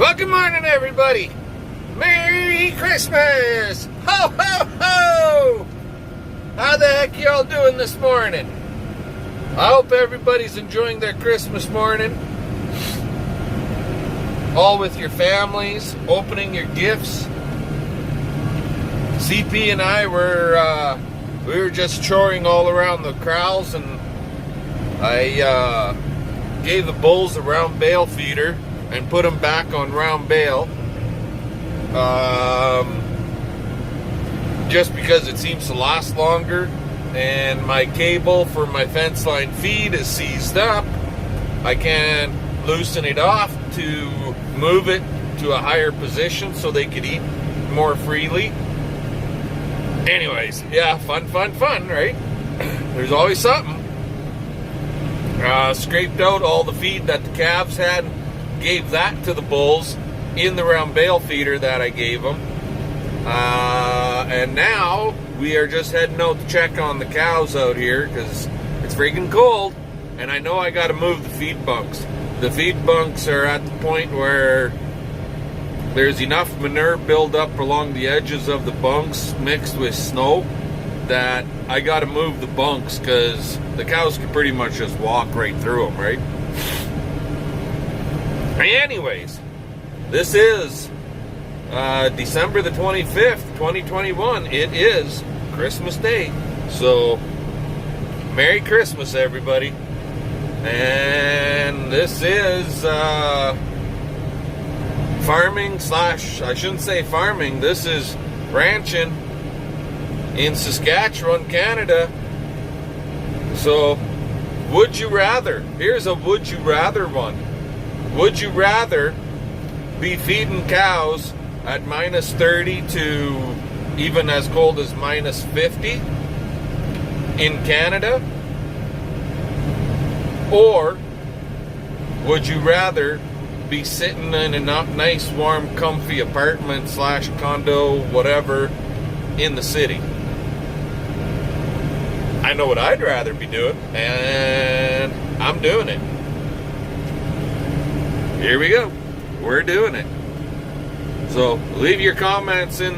Well, good morning, everybody. Merry Christmas! Ho, ho, ho! How the heck y'all doing this morning? I hope everybody's enjoying their Christmas morning. All with your families, opening your gifts. CP and I we were just choring all around the corrals, and I gave the bulls a round bale feeder and put them back on round bale, just because it seems to last longer. And my cable for my fence line feed is seized up. I can loosen it off to move it to a higher position so they could eat more freely. Anyways, yeah, fun, right? There's always something. Scraped out all the feed that the calves had, gave that to the bulls in the round bale feeder that I gave them. And now we are just heading out to check on the cows out here because it's freaking cold, and I know I got to move the feed bunks. The feed bunks are at the point where there's enough manure build up along the edges of the bunks mixed with snow that I got to move the bunks because the cows can pretty much just walk right through them, right? Anyways, this is December the 25th, 2021. It is Christmas Day. So, Merry Christmas, everybody. And this is farming slash, I shouldn't say farming, this is ranching in Saskatchewan, Canada. So, would you rather? Here's a would you rather one. Would you rather be feeding cows at minus 30 to even as cold as minus 50 in Canada? Or would you rather be sitting in a nice, warm, comfy apartment slash condo, whatever, in the city? I know what I'd rather be doing, and I'm doing it. Here we go. We're doing it. So leave your comments in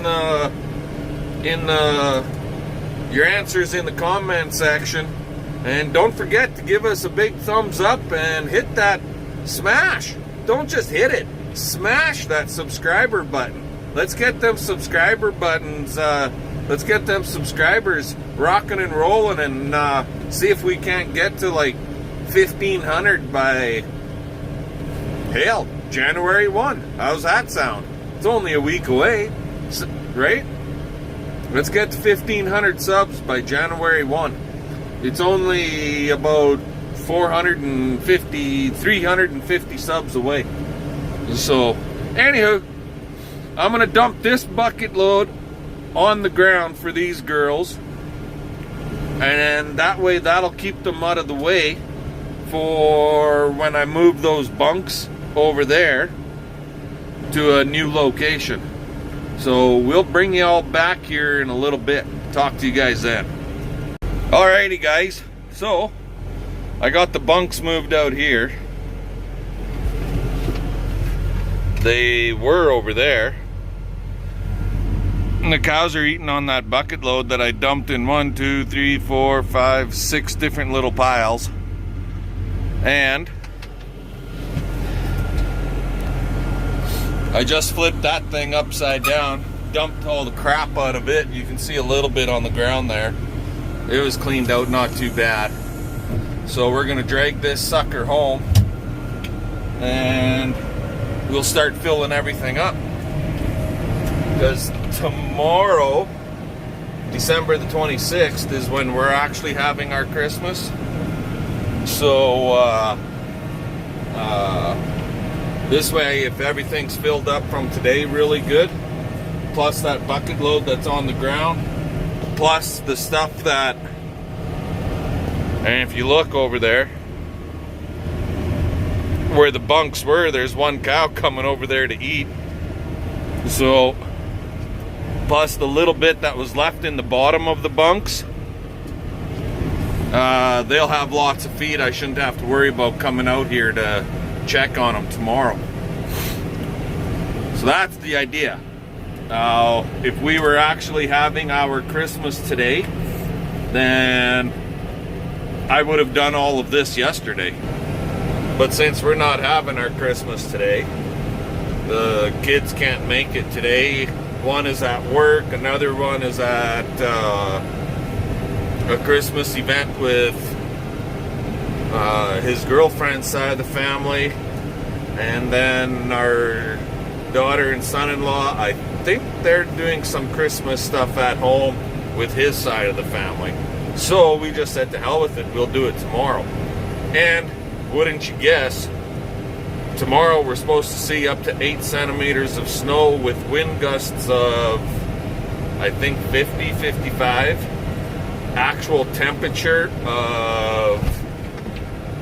your answers in the comment section, and don't forget to give us a big thumbs up and hit that smash. Don't just hit it. Smash that subscriber button. Let's get them subscriber buttons. Let's get them subscribers rocking and rolling, and see if we can't get to like 1,500 by hell, January 1. How's that sound? It's only a week away, right? Let's get to 1,500 subs by January 1. It's only about 350 subs away. So, anywho, I'm going to dump this bucket load on the ground for these girls. And that way, that'll keep them out of the way for when I move those bunks over there to a new location. So we'll bring you all back here in a little bit. Talk to you guys then. Alrighty guys, so I got the bunks moved out here. They were over there, and the cows are eating on that bucket load that I dumped in 1, 2, 3, 4, 5, 6 different little piles. And I just flipped that thing upside down, dumped all the crap out of it. You can see a little bit on the ground there. It was cleaned out, not too bad. So we're gonna drag this sucker home and we'll start filling everything up. Because tomorrow, December the 26th, is when we're actually having our Christmas. So, this way, if everything's filled up from today really good, plus that bucket load that's on the ground, plus the stuff that, and if you look over there, where the bunks were, there's one cow coming over there to eat. So, plus the little bit that was left in the bottom of the bunks, they'll have lots of feed. I shouldn't have to worry about coming out here to check on them tomorrow. So that's the idea. Now, if we were actually having our Christmas today, then I would have done all of this yesterday. But since we're not having our Christmas today, the kids can't make it today. One is at work, another one is at a Christmas event with his girlfriend's side of the family, and then our daughter and son-in-law, I think they're doing some Christmas stuff at home with his side of the family. So we just said to hell with it, we'll do it tomorrow. And wouldn't you guess, tomorrow we're supposed to see up to 8 centimeters of snow with wind gusts of, I think, 50, 55. Actual temperature of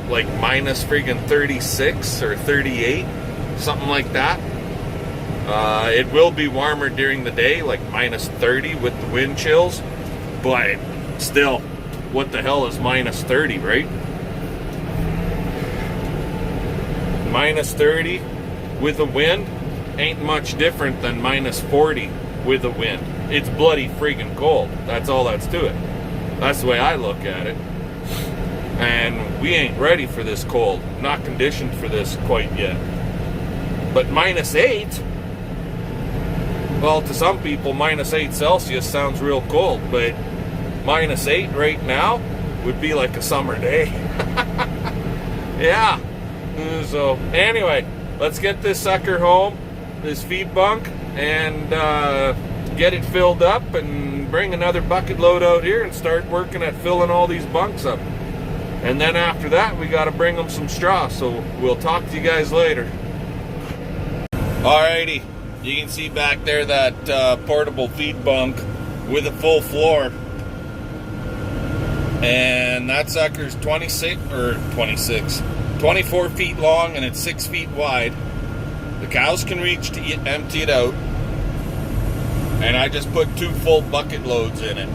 like minus friggin' 36 or 38, something like that. It will be warmer during the day, like minus 30 with the wind chills, but still, what the hell is minus 30, right? Minus 30 with a wind ain't much different than minus 40 with a wind. It's bloody friggin' cold. That's all that's to it. That's the way I look at it. And we ain't ready for this cold. Not conditioned for this quite yet. But minus 8, well, to some people, minus 8 Celsius sounds real cold, but minus 8 right now would be like a summer day. Yeah. So, anyway, let's get this sucker home, this feed bunk, and get it filled up and bring another bucket load out here and start working at filling all these bunks up. And then after that, we got to bring them some straw, so we'll talk to you guys later. Alrighty, you can see back there that portable feed bunk with a full floor. And that sucker's 24 feet long, and it's 6 feet wide. The cows can reach to empty it out. And I just put 2 full bucket loads in it.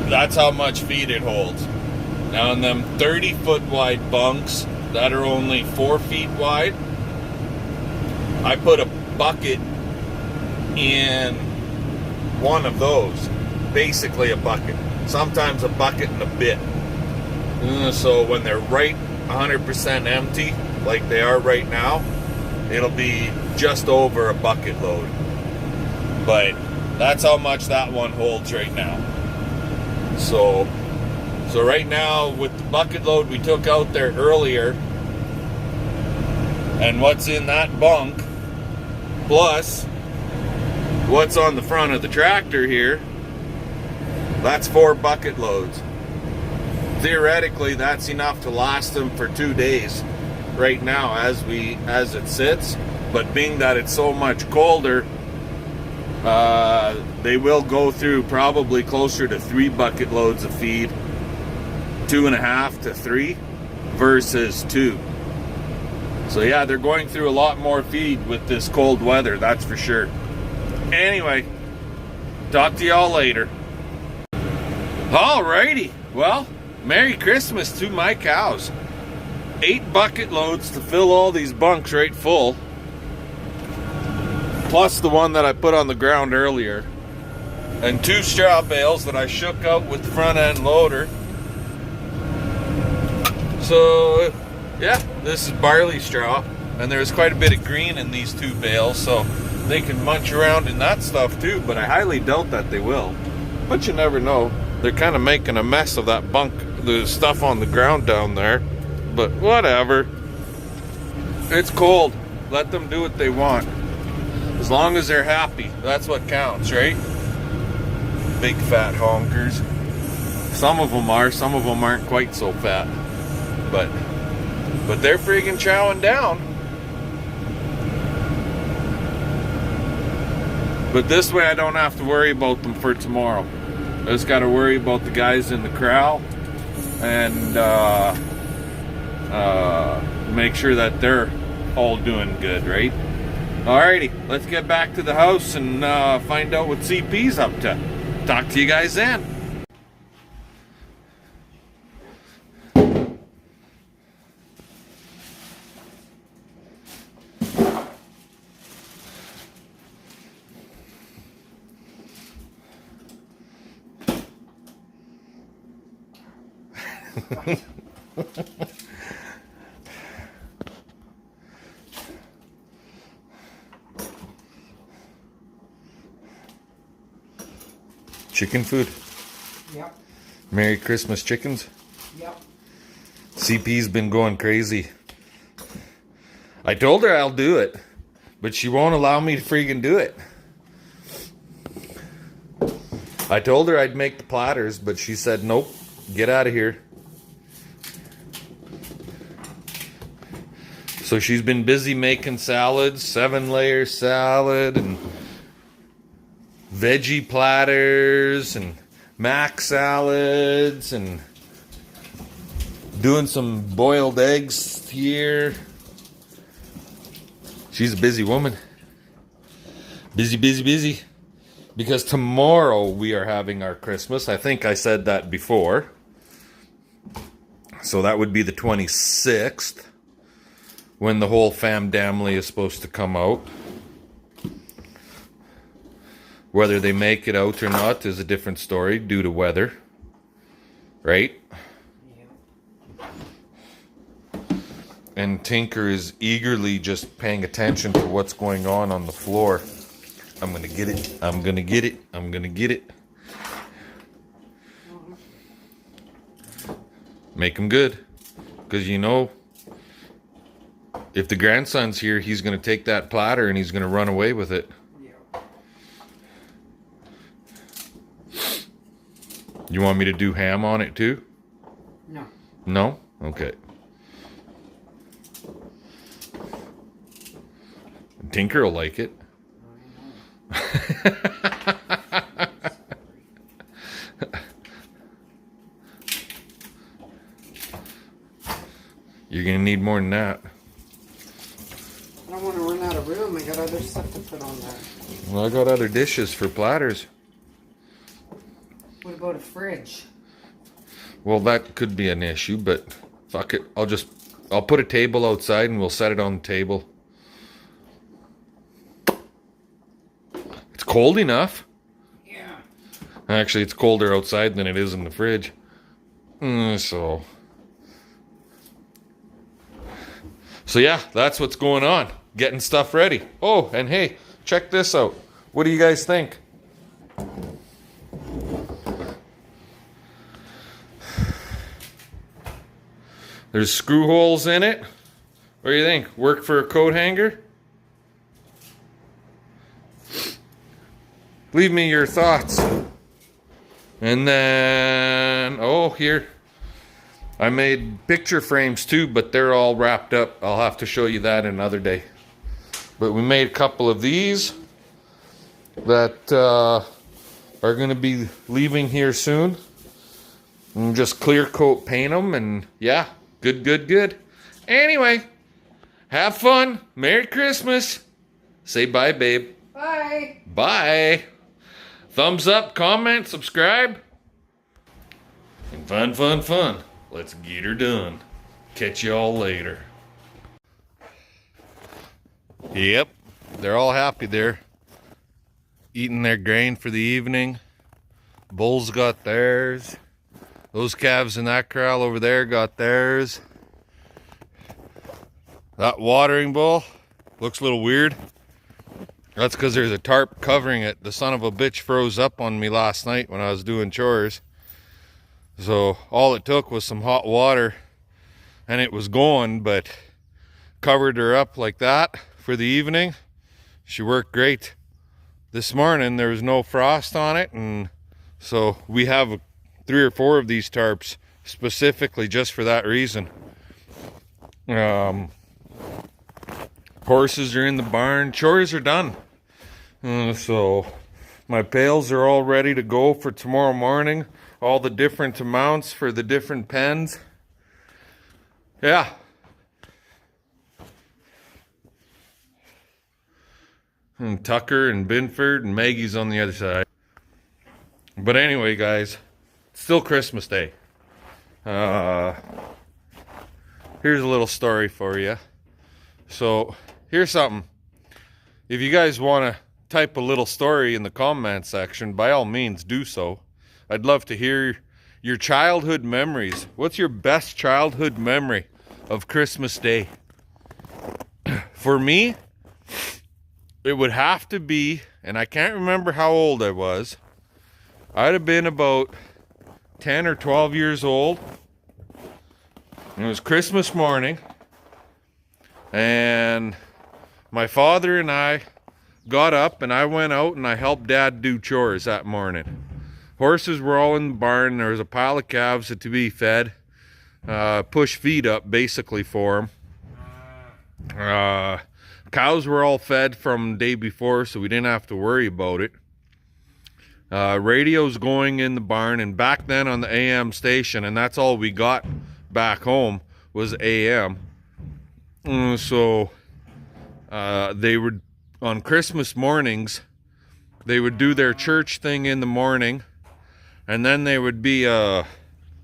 That's how much feed it holds. Now in them 30-foot wide bunks that are only 4 feet wide, I put a bucket in one of those. Basically a bucket. Sometimes a bucket and a bit. So when they're right 100% empty, like they are right now, it'll be just over a bucket load. But that's how much that one holds right now. So right now, with the bucket load we took out there earlier, and what's in that bunk, plus what's on the front of the tractor here, that's 4 bucket loads. Theoretically, that's enough to last them for 2 days right now as it sits. But being that it's so much colder, they will go through probably closer to 3 bucket loads of feed, 2.5 to 3 versus 2. So yeah, they're going through a lot more feed with this cold weather, that's for sure. Anyway, talk to y'all later. Alrighty, well, Merry Christmas to my cows. 8 bucket loads to fill all these bunks right full, plus the one that I put on the ground earlier, and 2 straw bales that I shook out with the front end loader. So yeah, this is barley straw, and there's quite a bit of green in these 2 bales, so they can munch around in that stuff too, but I highly doubt that they will. But you never know. They're kind of making a mess of that bunk, the stuff on the ground down there, but whatever. It's cold. Let them do what they want. As long as they're happy, that's what counts, right? Big fat honkers. Some of them are, some of them aren't quite so fat. But they're friggin' chowing down. But this way I don't have to worry about them for tomorrow. I just got to worry about the guys in the corral and make sure that they're all doing good, right? Alrighty, let's get back to the house and find out what CP's up to. Talk to you guys then. Chicken food? Yep. Merry Christmas chickens? Yep. CP's been going crazy. I told her I'll do it, but she won't allow me to freaking do it. I told her I'd make the platters, but she said, nope, get out of here. So she's been busy making salads, 7-layer salad, and veggie platters, and mac salads, and doing some boiled eggs here. She's a busy woman. Busy, busy, busy. Because tomorrow we are having our Christmas. I think I said that before. So that would be the 26th. When the whole family is supposed to come out. Whether they make it out or not is a different story due to weather. Right? Yeah. And Tinker is eagerly just paying attention to what's going on the floor. I'm gonna get it. I'm gonna get it. I'm gonna get it. Make them good. Because you know, if the grandson's here, he's gonna take that platter and he's gonna run away with it. Yeah. You want me to do ham on it too? No. No? Okay. Tinker will like it. You're gonna need more than that. I don't want to run out of room. I got other stuff to put on there. Well, I got other dishes for platters. What about a fridge? Well, that could be an issue, but fuck it. I'll put a table outside and we'll set it on the table. It's cold enough. Yeah. Actually, it's colder outside than it is in the fridge. So yeah, that's what's going on. Getting stuff ready. Oh, and hey, check this out. What do you guys think? There's screw holes in it. What do you think? Work for a coat hanger? Leave me your thoughts. And then, oh, here. I made picture frames too, but they're all wrapped up. I'll have to show you that another day. But we made a couple of these that are going to be leaving here soon. And just clear coat paint them, and yeah, good, good, good. Anyway, have fun. Merry Christmas. Say bye, babe. Bye. Bye. Thumbs up, comment, subscribe. And fun, fun, fun. Let's get her done. Catch y'all later. Yep, they're all happy there. Eating their grain for the evening. Bulls got theirs. Those calves in that corral over there got theirs. That watering bowl looks a little weird. That's because there's a tarp covering it. The son of a bitch froze up on me last night when I was doing chores. So all it took was some hot water and it was going, but covered her up like that for the evening. She worked great. This morning there was no frost on it, and so we have 3 or 4 of these tarps specifically just for that reason. Horses are in the barn. Chores are done. So my pails are all ready to go for tomorrow morning. All the different amounts for the different pens. Yeah. And Tucker and Binford and Maggie's on the other side. But anyway, guys, it's still Christmas Day. Here's a little story for you. So here's something. If you guys want to type a little story in the comment section, by all means do so. I'd love to hear your childhood memories. What's your best childhood memory of Christmas Day? For me, it would have to be, and I can't remember how old I was. I'd have been about 10 or 12 years old. It was Christmas morning, and my father and I got up and I went out and I helped Dad do chores that morning. Horses were all in the barn. There was a pile of calves to be fed. Push feed up basically for them. Cows were all fed from the day before, so we didn't have to worry about it. Radio's going in the barn, and back then on the AM station, and that's all we got back home was AM. So they would, on Christmas mornings, they would do their church thing in the morning, and then there would be a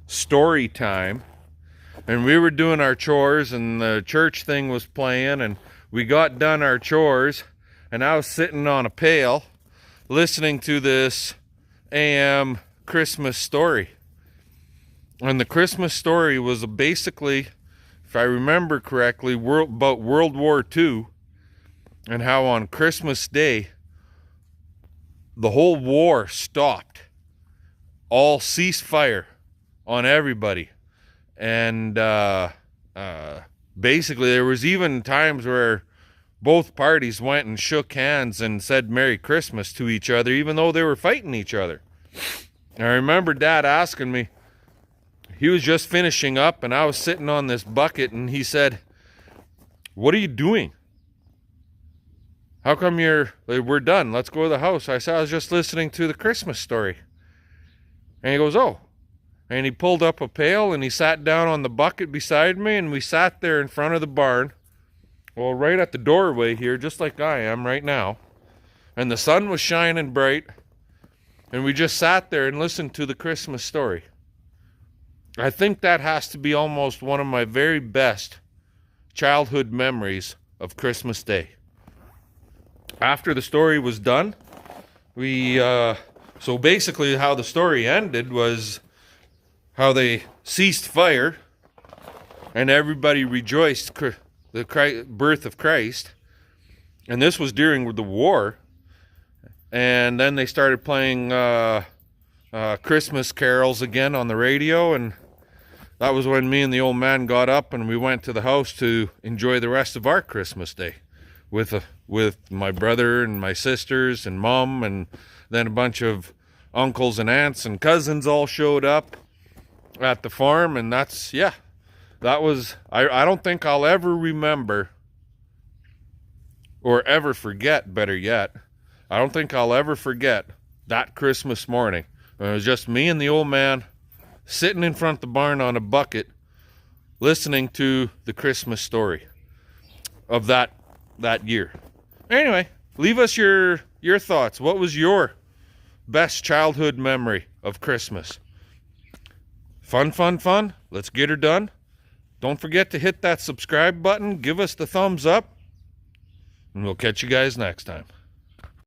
story time, and we were doing our chores, and the church thing was playing, and we got done our chores, and I was sitting on a pail listening to this AM Christmas story. And the Christmas story was basically, if I remember correctly, about World War II, and how on Christmas Day the whole war stopped. All ceasefire on everybody. And basically there was even times where both parties went and shook hands and said Merry Christmas to each other, even though they were fighting each other. And I remember Dad asking me, he was just finishing up and I was sitting on this bucket, and he said, "What are you doing? How come we're done? Let's go to the house." I said, "I was just listening to the Christmas story." And he goes, "Oh." And he pulled up a pail and he sat down on the bucket beside me, and we sat there in front of the barn. Well, right at the doorway here, just like I am right now. And the sun was shining bright. And we just sat there and listened to the Christmas story. I think that has to be almost one of my very best childhood memories of Christmas Day. After the story was done, so basically how the story ended was how they ceased fire and everybody rejoiced the birth of Christ. And this was during the war. And then they started playing Christmas carols again on the radio, and that was when me and the old man got up and we went to the house to enjoy the rest of our Christmas Day with my brother and my sisters and mom, and then a bunch of uncles and aunts and cousins all showed up at the farm. And that was, I don't think I'll ever remember, or ever forget, better yet, I don't think I'll ever forget that Christmas morning. It was just me and the old man sitting in front of the barn on a bucket listening to the Christmas story of that year. Anyway, leave us your thoughts. What was your best childhood memory of Christmas? Fun. Let's get her done. Don't forget to hit that subscribe button. Give us the thumbs up. And we'll catch you guys next time.